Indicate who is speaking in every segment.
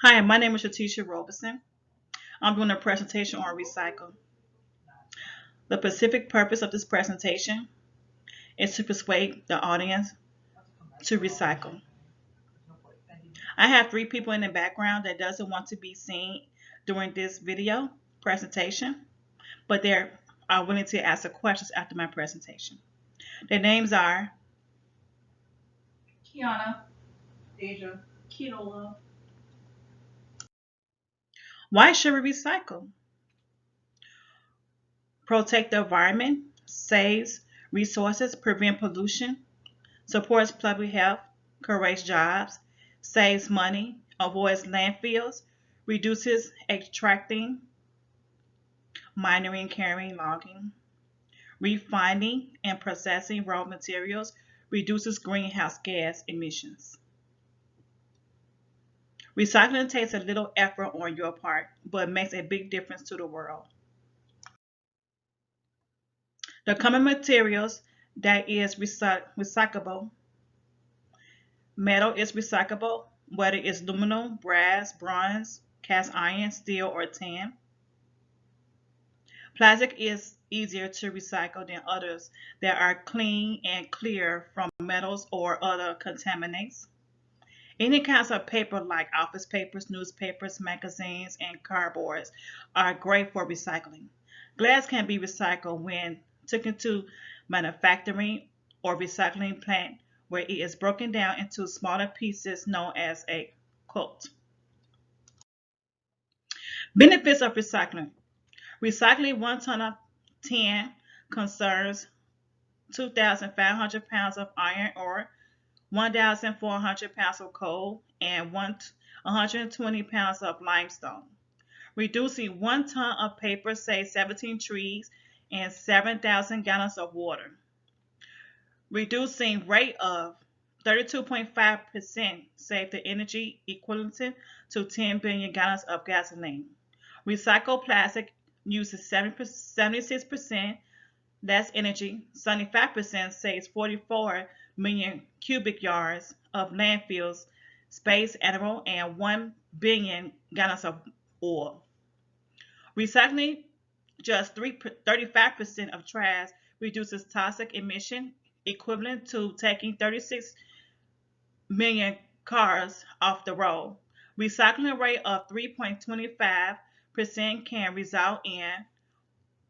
Speaker 1: Hi, my name is Shatisha Robeson. I'm doing a presentation on recycle. The specific purpose of this presentation is to persuade the audience to recycle. I have three people in the background that doesn't want to be seen during this video presentation, but they are willing to answer questions after my presentation. Their names are
Speaker 2: Kiana, Deja, Kinola.
Speaker 1: why should we recycle? Protect the environment, saves resources, prevent pollution, supports public health, creates jobs, saves money, avoids landfills, reduces extracting, mining, carrying, logging, refining, and processing raw materials, reduces greenhouse gas emissions. Recycling takes a little effort on your part, but makes a big difference to the world. The common materials that is recyclable. Metal is recyclable, whether it's aluminum, brass, bronze, cast iron, steel, or tin. Plastic is easier to recycle than others that are clean and clear from metals or other contaminants. Any kinds of paper like office papers, newspapers, magazines, and cardboards are great for recycling. Glass can be recycled when taken to manufacturing or recycling plant where it is broken down into smaller pieces known as a quote. Benefits of recycling. Recycling 1 ton of tin concerns 2,500 pounds of iron ore, 1,400 pounds of coal, and 120 pounds of limestone. Reducing 1 ton of paper saves 17 trees and 7,000 gallons of water. Reducing rate of 32.5% save the energy equivalent to 10 billion gallons of gasoline. Recycled plastic uses 76% less energy, 75% saves 44 million cubic yards of landfills space annual, and 1 billion gallons of oil. Recycling just 35% of trash reduces toxic emission equivalent to taking 36 million cars off the road. Recycling rate of 3.25% can result in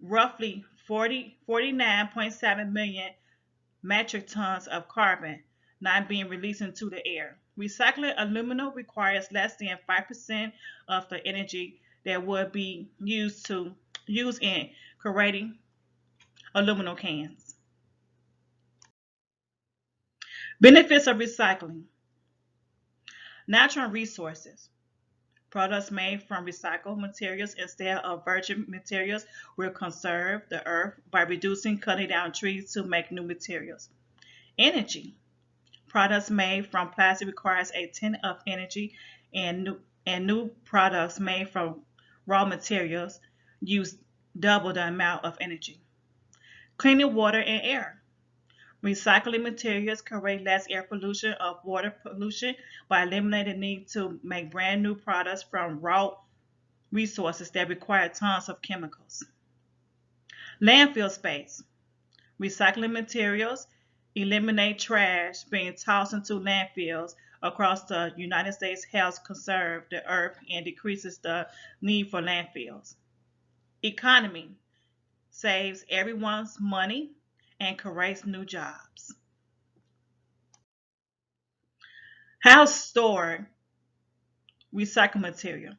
Speaker 1: roughly 49.7 million metric tons of carbon not being released into the air. Recycling aluminum requires less than 5% of the energy that would be used in creating aluminum cans. Benefits of recycling. Natural resources. Products made from recycled materials instead of virgin materials will conserve the earth by reducing cutting down trees to make new materials. Energy. Products made from plastic requires a tenth of energy, and new products made from raw materials use double the amount of energy. Cleaning water and air. Recycling materials create less air pollution of water pollution by eliminating the need to make brand new products from raw resources that require tons of chemicals. Landfill space. Recycling materials eliminate trash being tossed into landfills across the United States helps conserve the earth and decreases the need for landfills. Economy saves everyone's money and creates new jobs. How store recycled material?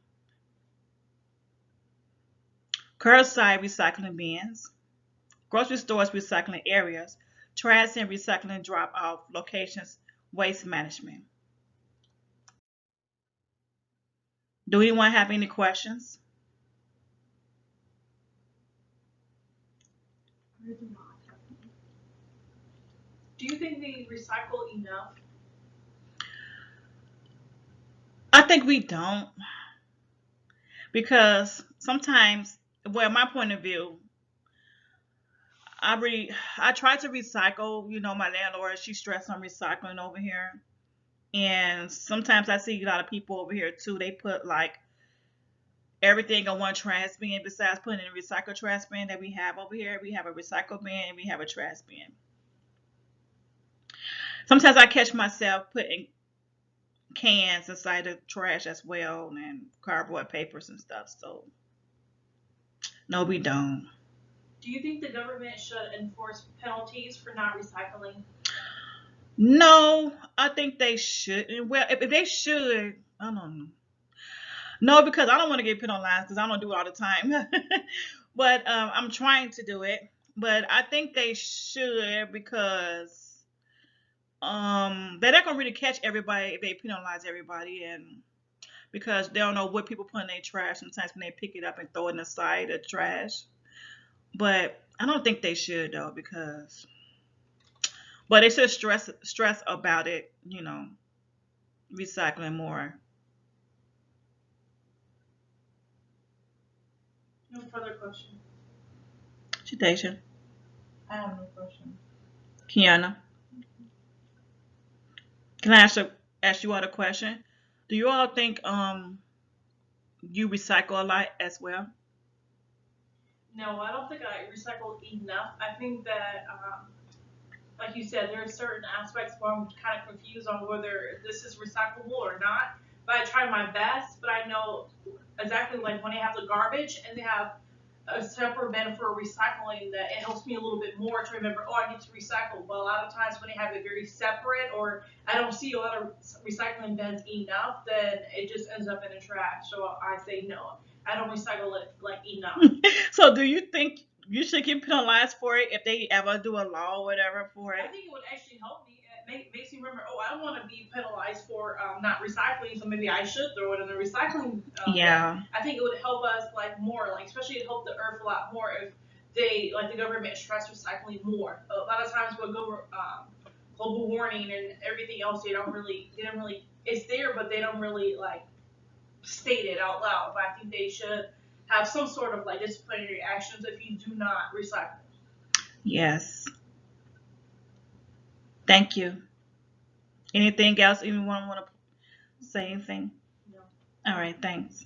Speaker 1: Curbside recycling bins, grocery stores recycling areas, trash and recycling drop off locations, waste management. Do anyone have any questions?
Speaker 2: I do not have any. Do you think we recycle enough?
Speaker 1: I think we don't because sometimes, well, my point of view, I try to recycle. You know, my landlord, she's stressed on recycling over here. And sometimes I see a lot of people over here too. They put like everything on one trash bin besides putting in a recycle trash bin that we have over here. We have a recycle bin and we have a trash bin. Sometimes I catch myself putting cans inside the trash as well and cardboard papers and stuff. So no, we don't.
Speaker 2: Do you think the government should enforce penalties for not recycling?
Speaker 1: No, I think they shouldn't. Well, if they should, I don't know. No, because I don't want to get put on lines because I don't do it all the time. But I'm trying to do it. But I think they should because they're not gonna really catch everybody if they penalize everybody, and because they don't know what people put in their trash sometimes when they pick it up and throw it in the side of the trash. But I don't think they should though because but they should stress about it, recycling more.
Speaker 2: No further question.
Speaker 1: Shatasha,
Speaker 2: I have no question.
Speaker 1: Kiana, can I ask you all a question? Do you all think you recycle a lot as well?
Speaker 2: No, I don't think I recycle enough. I think that, like you said, there are certain aspects where I'm kind of confused on whether this is recyclable or not. But I try my best. But I know exactly like when they have the garbage and they have a separate bin for recycling, that it helps me a little bit more to remember, oh, I need to recycle. But a lot of times when they have it very separate, or I don't see a lot of recycling bins enough, then it just ends up in the trash. So I say no. I don't recycle it like enough.
Speaker 1: So do you think you should get penalized for it if they ever do a law or whatever for
Speaker 2: I
Speaker 1: it?
Speaker 2: think it would actually help me. Makes me remember, oh, I don't want to be penalized for not recycling, so maybe I should throw it in the recycling bin.
Speaker 1: Yeah.
Speaker 2: I think it would help us like more, like especially it help the earth a lot more if they like the government stress recycling more. A lot of times with global warming and everything else, they don't really it's there, but they don't really like state it out loud. But I think they should have some sort of like disciplinary actions if you do not recycle.
Speaker 1: Yes. Thank you. Anything else? Anyone want to say anything?
Speaker 2: No.
Speaker 1: All right. Thanks.